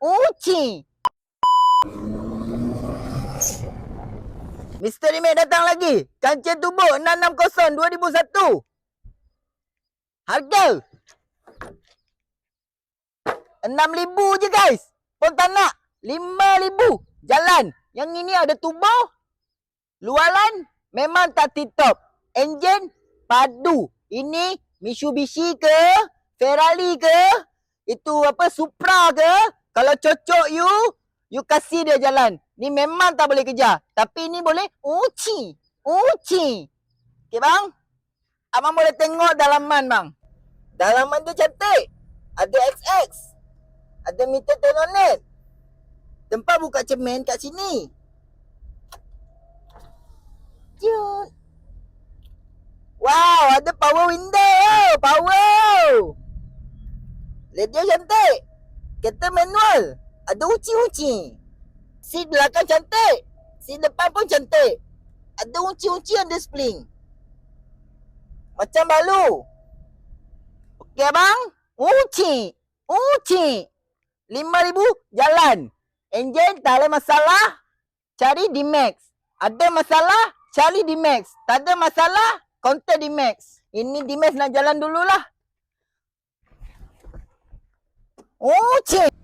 Uci. Mr. Remake datang lagi. Kancil tubuh 660 2001. Harga 6,000 je guys. Pun tak nak. 5,000. Jalan. Yang ini ada tubuh. Luaran memang tak tip-top. Enjin padu. Ini Mitsubishi ke? Ferrari ke? Itu apa? Supra ke? Kalau cocok you kasih dia jalan. Ni memang tak boleh kejar. Tapi ni boleh uci. Uci. Okay bang? Abang boleh tengok dalaman bang. Dalaman dia cantik. Ada XX. Ada meter tenonet. Tempat buka cermin kat sini. Cute. Wow, ada power window. Power. Radio cantik. Kereta manual. Ada uci-uci. Seat belakang cantik. Seat depan pun cantik. Ada uci-uci, ada spring. Macam baru. Okey bang? Uci. Uci. 5,000 jalan. Enjin tak ada masalah. Cari D-Max. Ada masalah, cari D-Max. Tak ada masalah, kontak D-Max. Ini D-Max nak jalan dululah. Uci.